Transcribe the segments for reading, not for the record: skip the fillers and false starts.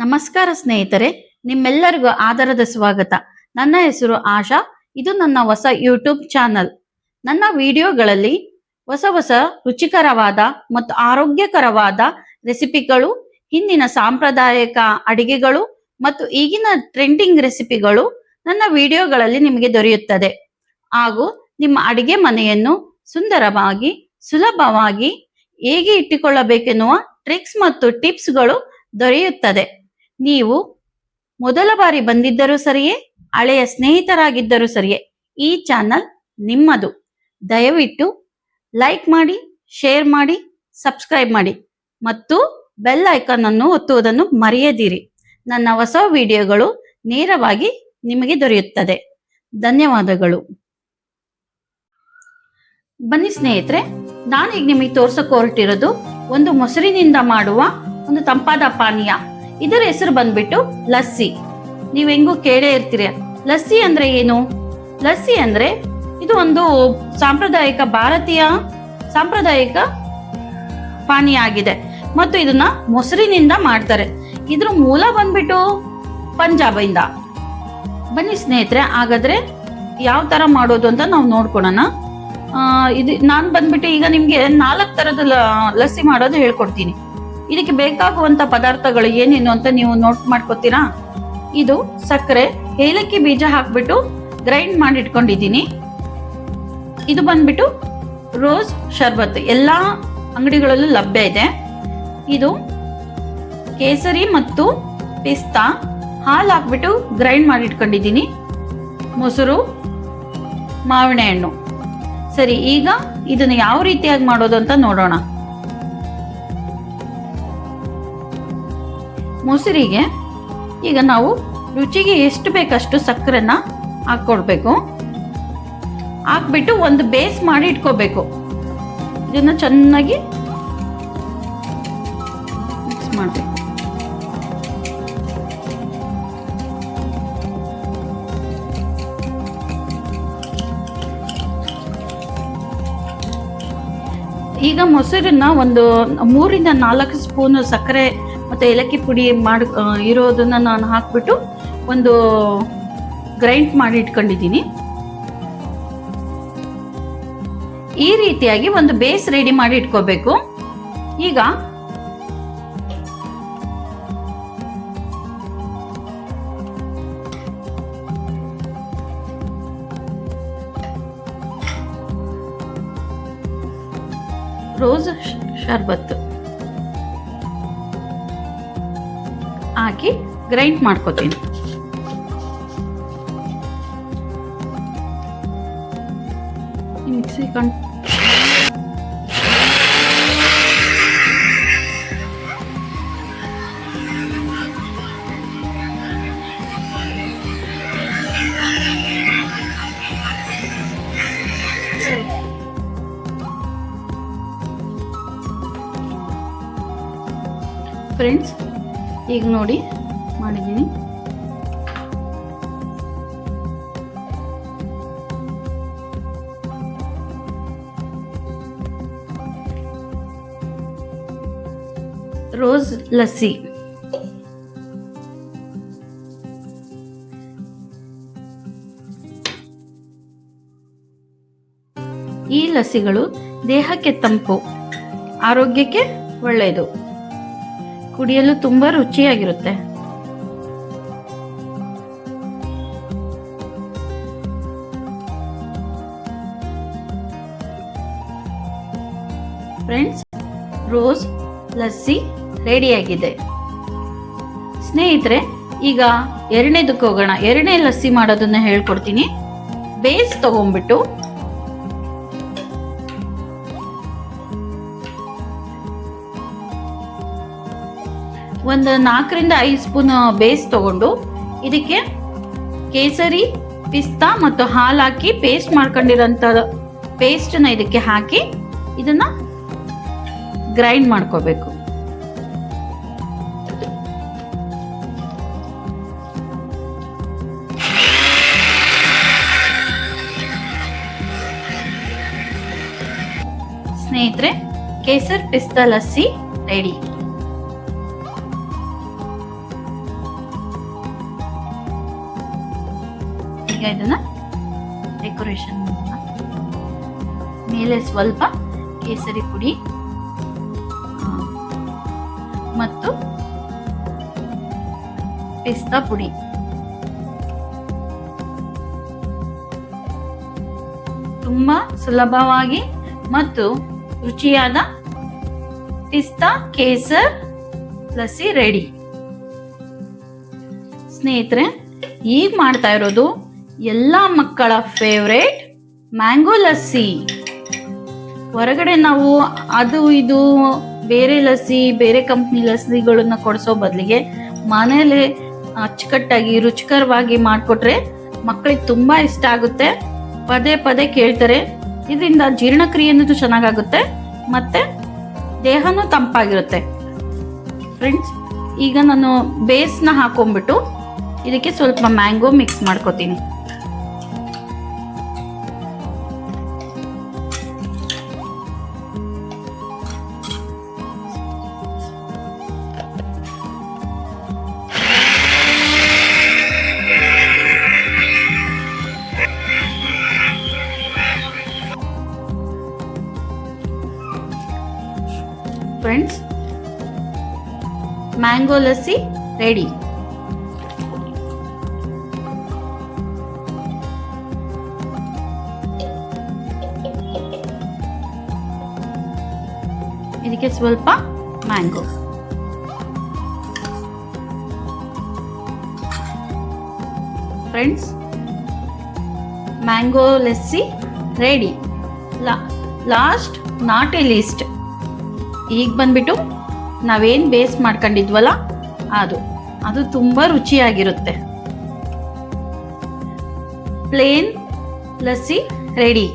ನಮಸ್ಕಾರ ಸ್ನೇಹಿತರೆ, ನಿಮ್ಮೆಲ್ಲರಿಗೂ ಆದರದ ಸ್ವಾಗತ. ನನ್ನ ಹೆಸರು ಆಶಾ. ಇದು ನನ್ನ ಹೊಸ ಯೂಟ್ಯೂಬ್ ಚಾನಲ್. ನನ್ನ ವಿಡಿಯೋಗಳಲ್ಲಿ ಹೊಸ ಹೊಸ ರುಚಿಕರವಾದ ಮತ್ತು ಆರೋಗ್ಯಕರವಾದ ರೆಸಿಪಿಗಳು, ಹಿಂದಿನ ಸಾಂಪ್ರದಾಯಿಕ ಅಡಿಗೆಗಳು ಮತ್ತು ಈಗಿನ ಟ್ರೆಂಡಿಂಗ್ ರೆಸಿಪಿಗಳು ನನ್ನ ವಿಡಿಯೋಗಳಲ್ಲಿ ನಿಮಗೆ ದೊರೆಯುತ್ತದೆ. ಹಾಗೂ ನಿಮ್ಮ ಅಡಿಗೆ ಮನೆಯನ್ನು ಸುಂದರವಾಗಿ, ಸುಲಭವಾಗಿ ಹೇಗೆ ಇಟ್ಟುಕೊಳ್ಳಬೇಕೆನ್ನುವ ಟ್ರಿಕ್ಸ್ ಮತ್ತು ಟಿಪ್ಸ್ಗಳು ದೊರೆಯುತ್ತದೆ. ನೀವು ಮೊದಲ ಬಾರಿ ಬಂದಿದ್ದರೂ ಸರಿಯೇ, ಹಳೆಯ ಸ್ನೇಹಿತರಾಗಿದ್ದರೂ ಸರಿಯೇ, ಈ ಚಾನಲ್ ನಿಮ್ಮದು. ದಯವಿಟ್ಟು ಲೈಕ್ ಮಾಡಿ, ಶೇರ್ ಮಾಡಿ, ಸಬ್ಸ್ಕ್ರೈಬ್ ಮಾಡಿ ಮತ್ತು ಬೆಲ್ ಐಕಾನ್ ಅನ್ನು ಒತ್ತುವುದನ್ನು ಮರೆಯದಿರಿ. ನನ್ನ ಹೊಸ ವಿಡಿಯೋಗಳು ನೇರವಾಗಿ ನಿಮಗೆ ದೊರೆಯುತ್ತದೆ. ಧನ್ಯವಾದಗಳು. ಬನ್ನಿ ಸ್ನೇಹಿತರೆ, ನಾನೀಗ ನಿಮಗೆ ತೋರ್ಸಕ್ಕೆ ಹೊರಟಿರೋದು ಒಂದು ಮೊಸರಿನಿಂದ ಮಾಡುವ ಒಂದು ತಂಪಾದ ಪಾನೀಯ. ಇದರ ಹೆಸರು ಬಂದ್ಬಿಟ್ಟು ಲಸ್ಸಿ. ನೀವು ಹೆಂಗೂ ಕೇಳೇ ಇರ್ತೀರಿ, ಲಸ್ಸಿ ಅಂದ್ರೆ ಏನು? ಲಸ್ಸಿ ಅಂದ್ರೆ ಇದು ಒಂದು ಭಾರತೀಯ ಸಾಂಪ್ರದಾಯಿಕ ಪಾನೀಯ ಆಗಿದೆ ಮತ್ತು ಇದನ್ನ ಮೊಸರಿನಿಂದ ಮಾಡ್ತಾರೆ. ಇದ್ರ ಮೂಲ ಬಂದ್ಬಿಟ್ಟು ಪಂಜಾಬಿಂದ. ಬನ್ನಿ ಸ್ನೇಹಿತರೆ, ಹಾಗಾದ್ರೆ ಯಾವ ತರ ಮಾಡೋದು ಅಂತ ನಾವು ನೋಡ್ಕೊಳೋಣ. ನಾನ್ ಬಂದ್ಬಿಟ್ಟು ಈಗ ನಿಮ್ಗೆ 4 ತರದ ಲಸ್ಸಿ ಮಾಡೋದು ಹೇಳ್ಕೊಡ್ತೀನಿ. ಇದಕ್ಕೆ ಬೇಕಾಗುವಂತ ಪದಾರ್ಥಗಳು ಏನೇನು ಅಂತ ನೀವು ನೋಟ್ ಮಾಡ್ಕೋತೀರಾ? ಇದು ಸಕ್ಕರೆ, ಏಲಕ್ಕಿ ಬೀಜ ಹಾಕ್ಬಿಟ್ಟು ಗ್ರೈಂಡ್ ಮಾಡಿ ಇಟ್ಕೊಂಡಿದ್ದೀನಿ. ಇದು ಬಂದ್ಬಿಟ್ಟು ರೋಸ್ ಶರ್ಬತ್, ಎಲ್ಲಾ ಅಂಗಡಿಗಳಲ್ಲೂ ಲಭ್ಯ ಇದೆ. ಇದು ಕೇಸರಿ ಮತ್ತು ಪಿಸ್ತಾ, ಹಾಲು ಹಾಕ್ಬಿಟ್ಟು ಗ್ರೈಂಡ್ ಮಾಡಿ ಇಟ್ಕೊಂಡಿದ್ದೀನಿ. ಮೊಸರು, ಮಾವಿನ ಹಣ್ಣು. ಸರಿ, ಈಗ ಇದನ್ನ ಯಾವ ರೀತಿಯಾಗಿ ಮಾಡೋದು ಅಂತ ನೋಡೋಣ. ಮೊಸರಿಗೆ ಈಗ ನಾವು ರುಚಿಗೆ ಎಷ್ಟು ಬೇಕಷ್ಟು ಸಕ್ಕರೆನ ಹಾಕೊಳ್ಬೇಕು. ಹಾಕ್ಬಿಟ್ಟು ಒಂದು ಬೇಸ್ ಮಾಡಿ ಇಟ್ಕೋಬೇಕು. ಇದನ್ನ ಚೆನ್ನಾಗಿ ಮಿಕ್ಸ್ ಮಾಡಬೇಕು. ಈಗ ಮೊಸರನ್ನ ಒಂದು 3ರಿಂದ 4 ಸ್ಪೂನ್ ಸಕ್ಕರೆ ಮತ್ತೆ ಏಲಕ್ಕಿ ಪುಡಿ ಇರೋದನ್ನ ನಾನು ಹಾಕ್ಬಿಟ್ಟು ಒಂದು ಗ್ರೈಂಡ್ ಮಾಡಿ ಇಟ್ಕೊಂಡಿದ್ದೀನಿ. ಈ ರೀತಿಯಾಗಿ ಒಂದು ಬೇಸ್ ರೆಡಿ ಮಾಡಿ ಇಟ್ಕೋಬೇಕು. ಈಗ ರೋಸ್ ಶರ್ಬತ್ ಹಾಕಿ ಗ್ರೈಂಡ್ ಮಾಡ್ಕೋತೀನಿ. ಮಿಕ್ಸಿ ಫ್ರೆಂಡ್ಸ್, ಈಗ ನೋಡಿ ಮಾಡಿದ್ದೀನಿ. ರೋಸ್ ಲಸ್ಸಿ. ಈ ಲಸ್ಸಿಗಳು ದೇಹಕ್ಕೆ ತಂಪು, ಆರೋಗ್ಯಕ್ಕೆ ಒಳ್ಳೆಯದು, ಕುಡಿಯಲು ತುಂಬಾ ರುಚಿಯಾಗಿರುತ್ತೆ. ಫ್ರೆಂಡ್ಸ್, ರೋಸ್ ಲಸ್ಸಿ ರೆಡಿಯಾಗಿದೆ. ಸ್ನೇಹಿತರೆ, ಈಗ ಎರಡನೇದಕ್ಕೆ ಹೋಗೋಣ. ಎರಡನೇ ಲಸ್ಸಿ ಮಾಡೋದನ್ನ ಹೇಳ್ಕೊಡ್ತೀನಿ. ಬೇಸ್ ತಗೊಂಡ್ಬಿಟ್ಟು ಒಂದು 4ರಿಂದ 5 ಸ್ಪೂನ್ ಬೇಸ್ ತಗೊಂಡು ಇದಕ್ಕೆ ಕೇಸರಿ, ಪಿಸ್ತಾ ಮತ್ತು ಹಾಲು ಹಾಕಿ ಪೇಸ್ಟ್ ಮಾಡ್ಕೊಂಡಿರೋಂಥ ಪೇಸ್ಟ್ನ ಇದಕ್ಕೆ ಹಾಕಿ ಇದನ್ನ ಗ್ರೈಂಡ್ ಮಾಡ್ಕೋಬೇಕು. ಸ್ನೇಹಿತರೆ, ಕೇಸರ್ ಪಿಸ್ತಾ ಲಸ್ಸಿ ರೆಡಿ. ಈಗ ಇದನ್ನ ಡೆಕೋರೇಷನ್ ಮಾಡೋಣ. ಮೇಲೆ ಸ್ವಲ್ಪ ಕೇಸರಿ ಪುಡಿ ಮತ್ತು ಪಿಸ್ತಾ ಪುಡಿ. ತುಂಬಾ ಸುಲಭವಾಗಿ ಮತ್ತು ರುಚಿಯಾದ ಪಿಸ್ತಾ ಕೇಸರ್ ಲಸ್ಸಿ ರೆಡಿ. ಸ್ನೇಹಿತರೆ, ಈಗ ಮಾಡ್ತಾ ಇರೋದು ಎಲ್ಲ ಮಕ್ಕಳ ಫೇವ್ರೇಟ್ ಮ್ಯಾಂಗೋ ಲಸ್ಸಿ. ಹೊರಗಡೆ ನಾವು ಅದು ಇದು ಬೇರೆ ಲಸ್ಸಿ, ಬೇರೆ ಕಂಪ್ನಿ ಲಸ್ಸಿಗಳನ್ನ ಕೊಡಿಸೋ ಬದಲಿಗೆ ಮನೇಲಿ ಅಚ್ಚುಕಟ್ಟಾಗಿ ರುಚಿಕರವಾಗಿ ಮಾಡಿಕೊಟ್ರೆ ಮಕ್ಕಳಿಗೆ ತುಂಬಾ ಇಷ್ಟ ಆಗುತ್ತೆ. ಪದೇ ಪದೇ ಕೇಳ್ತಾರೆ. ಇದರಿಂದ ಜೀರ್ಣಕ್ರಿಯೆ ಅನ್ನೋದು ಚೆನ್ನಾಗಾಗುತ್ತೆ ಮತ್ತೆ ದೇಹನೂ ತಂಪಾಗಿರುತ್ತೆ. ಫ್ರೆಂಡ್ಸ್, ಈಗ ನಾನು ಬೇಸ್ನ ಹಾಕೊಂಡ್ಬಿಟ್ಟು ಇದಕ್ಕೆ ಸ್ವಲ್ಪ ಮ್ಯಾಂಗೋ ಮಿಕ್ಸ್ ಮಾಡ್ಕೋತೀನಿ. Friends, mango lassi ready. ಇದಕ್ಕೆ ಸ್ವಲ್ಪ mango. Friends, mango lassi ready. Last not a least, ಈಗ ಬಂದ್ಬಿಟ್ಟು ನಾವೇನು ಬೇಸ್ ಮಾಡ್ಕೊಂಡಿದ್ವಲ್ಲ ಅದು ತುಂಬ ರುಚಿಯಾಗಿರುತ್ತೆ. Plain lassi ready.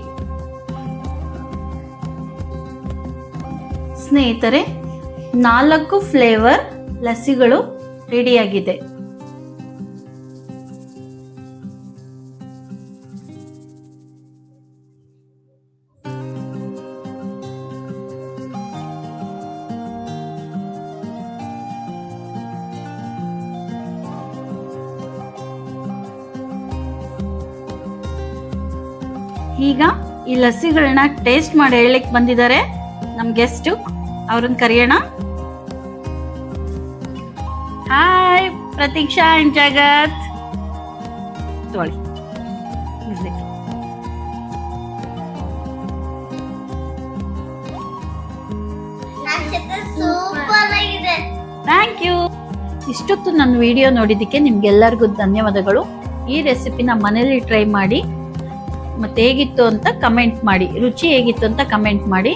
ಸ್ನೇಹಿತರೆ, 4 ಫ್ಲೇವರ್ ಲಸ್ಸಿಗಳು ರೆಡಿಯಾಗಿದೆ. ಈಗ ಈ ಲಸ್ಸಿಗಳನ್ನ ಟೇಸ್ಟ್ ಮಾಡಿ ಹೇಳಲಿಕ್ಕೆ ಬಂದಿದ್ದಾರೆ ನಮ್ ಗೆಸ್ಟ್. ಅವ್ರನ್ನ ಕರೆಯೋಣ. Hi Prateeksha and Jagat. ತೊಳಿ ಥ್ಯಾಂಕ್ ಯು. ಇಷ್ಟೊತ್ತು ನನ್ನ ವಿಡಿಯೋ ನೋಡಿದ್ದಕ್ಕೆ ನಿಮ್ಗೆಲ್ಲರಿಗೂ ಧನ್ಯವಾದಗಳು. ಈ ರೆಸಿಪಿನ ಮನೇಲಿ ಟ್ರೈ ಮಾಡಿ ಮತ್ತೆ ಹೇಗಿತ್ತು ಅಂತ ಕಮೆಂಟ್ ಮಾಡಿ, ರುಚಿ ಹೇಗಿತ್ತು ಅಂತ ಕಮೆಂಟ್ ಮಾಡಿ.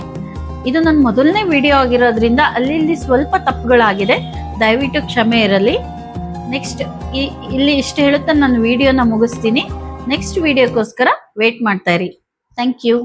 ಇದು ನನ್ನ ಮೊದಲನೇ ವಿಡಿಯೋ ಆಗಿರೋದ್ರಿಂದ ಅಲ್ಲಿ ಸ್ವಲ್ಪ ತಪ್ಪುಗಳಾಗಿದೆ, ದಯವಿಟ್ಟು ಕ್ಷಮೆ ಇರಲಿ. ನೆಕ್ಸ್ಟ್ ಇಲ್ಲಿ ಇಷ್ಟು ಹೇಳುತ್ತಾ ನನ್ನ ವಿಡಿಯೋನ ಮುಗಿಸ್ತೀನಿ. ನೆಕ್ಸ್ಟ್ ವಿಡಿಯೋಕ್ಕೋಸ್ಕರ ವೇಟ್ ಮಾಡ್ತಾ ಇರಿ. Thank you.